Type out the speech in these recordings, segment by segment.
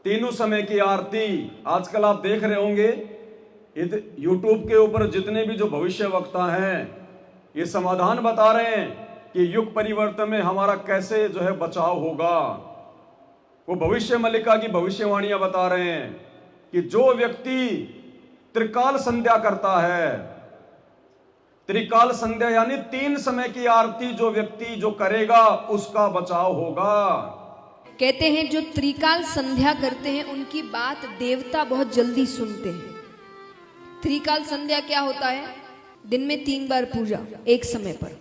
तीनों समय की आरती। आजकल आप देख रहे होंगे यूट्यूब के ऊपर जितने भी जो भविष्य वक्ता हैं ये समाधान बता रहे हैं कि युग परिवर्तन में हमारा कैसे जो है बचाव होगा। वो भविष्य मल्लिका की भविष्यवाणियां बता रहे हैं कि जो व्यक्ति त्रिकाल संध्या करता है, त्रिकाल संध्या यानी 3 समय की आरती जो व्यक्ति जो करेगा उसका बचाव होगा। कहते हैं जो त्रिकाल संध्या करते हैं उनकी बात देवता बहुत जल्दी सुनते हैं। त्रिकाल संध्या क्या होता है? दिन में 3 बार पूजा एक समय पर,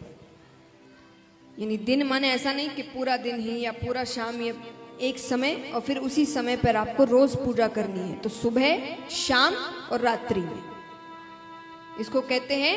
यानी दिन माने ऐसा नहीं कि पूरा दिन ही या पूरा शाम, या एक समय और फिर उसी समय पर आपको रोज पूजा करनी है। तो सुबह, शाम और रात्रि में, इसको कहते हैं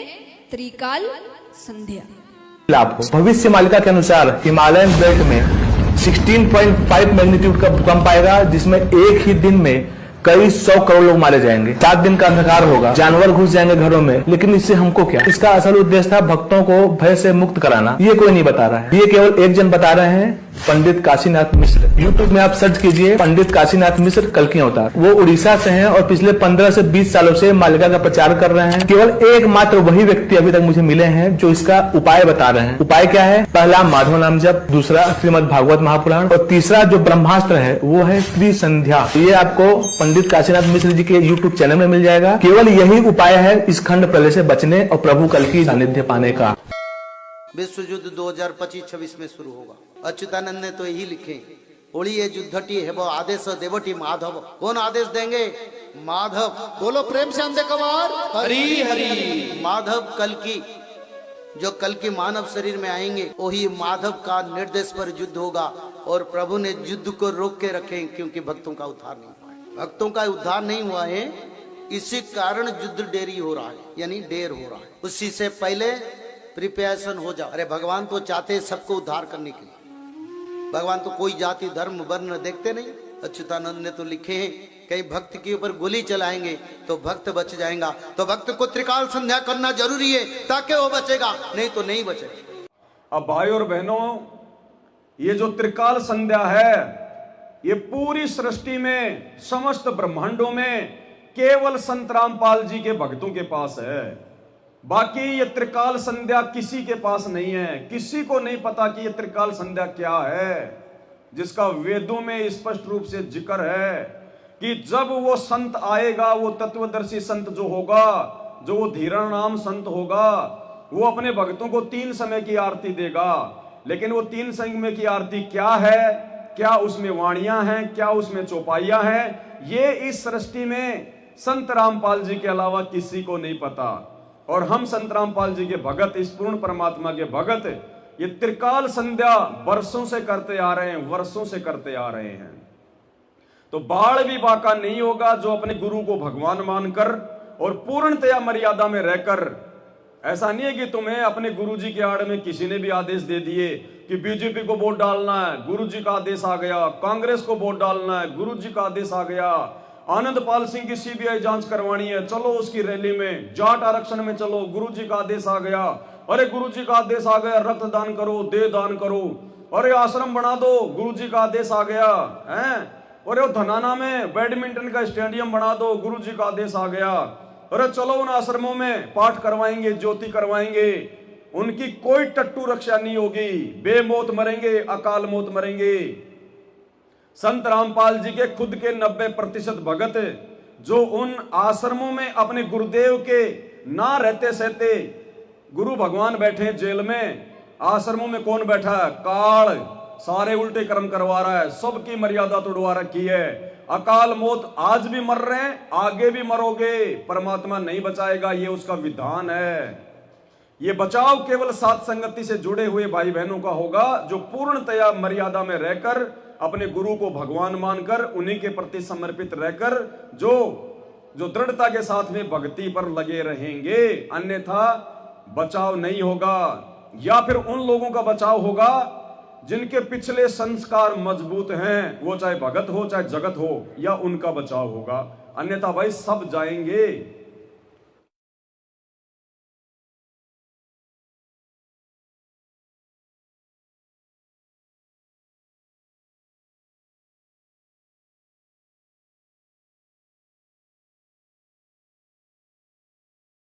त्रिकाल संध्या। आपको भविष्य मालिका के अनुसार हिमालयन बेल्ट में 16.5 मैग्नीट्यूड का भूकंप आएगा, जिसमें एक ही दिन में कई 100 करोड़ लोग मारे जाएंगे। 7 दिन का अंधकार होगा, जानवर घुस जाएंगे घरों में। लेकिन इससे हमको क्या? इसका असल उद्देश्य था भक्तों को भय से मुक्त कराना। ये कोई नहीं बता रहा है, ये केवल एक जन बता रहे हैं, पंडित काशीनाथ मिश्र। यूट्यूब में आप सर्च कीजिए पंडित काशीनाथ मिश्र कल की अवतार। वो उड़ीसा से हैं और पिछले 15 से 20 सालों से मालिका का प्रचार कर रहे हैं। केवल एकमात्र वही व्यक्ति अभी तक मुझे मिले हैं जो इसका उपाय बता रहे हैं। उपाय क्या है? पहला माधव नाम जप, दूसरा श्रीमद् भागवत महापुराण और तीसरा जो ब्रह्मास्त्र है वो है त्रिसंध्या। ये आपको पंडित काशीनाथ मिश्र जी के यूट्यूब चैनल में मिल जाएगा। केवल यही उपाय है इस खंड प्रलय से बचने और प्रभु कल की सानिध्य पाने का। विश्व युद्ध 2025-26 में शुरू होगा। अच्युतानंद ने तो यही लिखे, ओलिए युद्धटी है वो आदेश देवटी माधव। कौन आदेश देंगे? माधव। बोलो प्रेम से अंधे कवार हरि हरि। माधव कल की, जो कल की मानव शरीर में आएंगे वही माधव का निर्देश पर युद्ध होगा। और प्रभु ने युद्ध को रोक के रखे क्योंकि भक्तों का उद्धार नहीं हुआ है। भक्तों का उद्धार नहीं हुआ है, इसी कारण युद्ध देरी हो रहा है, यानी देर हो रहा है। उसी से पहले प्रिपरेशन हो जाओ। अरे भगवान तो चाहते हैं सबको उद्धार करने के लिए। भगवान तो कोई जाति धर्म वर्ण देखते नहीं। अच्युतानंद ने तो लिखे हैं, कहीं भक्त के ऊपर गोली चलाएंगे तो भक्त बच जाएगा। तो भक्त को त्रिकाल संध्या करना जरूरी है ताकि वो बचेगा, नहीं तो नहीं बचेगा। अब भाई और बहनों, ये जो त्रिकाल संध्या है ये पूरी सृष्टि में, समस्त ब्रह्मांडों में केवल संत रामपाल जी के भक्तों के पास है। बाकी ये त्रिकाल संध्या किसी के पास नहीं है। किसी को नहीं पता कि ये त्रिकाल संध्या क्या है, जिसका वेदों में स्पष्ट रूप से जिक्र है कि जब वो संत आएगा, वो तत्वदर्शी संत जो होगा, जो वो धीरण नाम संत होगा, वो अपने भक्तों को 3 समय की आरती देगा। लेकिन वो 3 समय की आरती क्या है, क्या उसमें वाणियां हैं, क्या उसमें चौपाइयां हैं, ये इस सृष्टि में संत रामपाल जी के अलावा किसी को नहीं पता। और हम संत रामपाल जी के भगत, इस पूर्ण परमात्मा के भगत, ये त्रिकाल संध्या वर्षों से करते आ रहे हैं, वर्षों से करते आ रहे हैं। तो बाढ़ भी बाका नहीं होगा जो अपने गुरु को भगवान मानकर और पूर्णतया मर्यादा में रहकर। ऐसा नहीं है कि तुम्हें अपने गुरु जी के आड़ में किसी ने भी आदेश दे दिए कि बीजेपी को वोट डालना है, गुरु जी का आदेश आ गया, कांग्रेस को वोट डालना है, गुरु जी का आदेश आ गया, आनंदपाल सिंह की सीबीआई जांच करवानी है, चलो उसकी रैली में, जाट आरक्षण में चलो, गुरुजी का आदेश आ गया, अरे गुरुजी का आदेश आ गया, रक्तदान करो, देह दान करो, अरे आश्रम बना दो, गुरुजी का आदेश आ गया है, अरे धनाना में बैडमिंटन का स्टेडियम बना दो, गुरुजी का आदेश आ गया, अरे चलो उन आश्रमों में पाठ करवाएंगे, ज्योति करवाएंगे। उनकी कोई टट्टू रक्षा नहीं होगी, बेमौत मरेंगे, अकाल मौत मरेंगे। संत रामपाल जी के खुद के 90% भगत जो उन आश्रमों में अपने गुरुदेव के ना रहते सहते, गुरु भगवान बैठे जेल में, आश्रमों में कौन बैठा है? काल, सारे उल्टे कर्म करवा रहा है, सबकी मर्यादा तोड़वा रखी है। अकाल मौत आज भी मर रहे हैं, आगे भी मरोगे, परमात्मा नहीं बचाएगा, ये उसका विधान है। ये बचाव केवल साथ संगति से जुड़े हुए भाई बहनों का होगा जो पूर्णतया मर्यादा में रहकर अपने गुरु को भगवान मानकर उन्हीं के प्रति समर्पित रहकर जो दृढ़ता के साथ में भक्ति पर लगे रहेंगे। अन्यथा बचाव नहीं होगा, या फिर उन लोगों का बचाव होगा जिनके पिछले संस्कार मजबूत हैं, वो चाहे भगत हो चाहे जगत हो, या उनका बचाव होगा। अन्यथा भाई सब जाएंगे।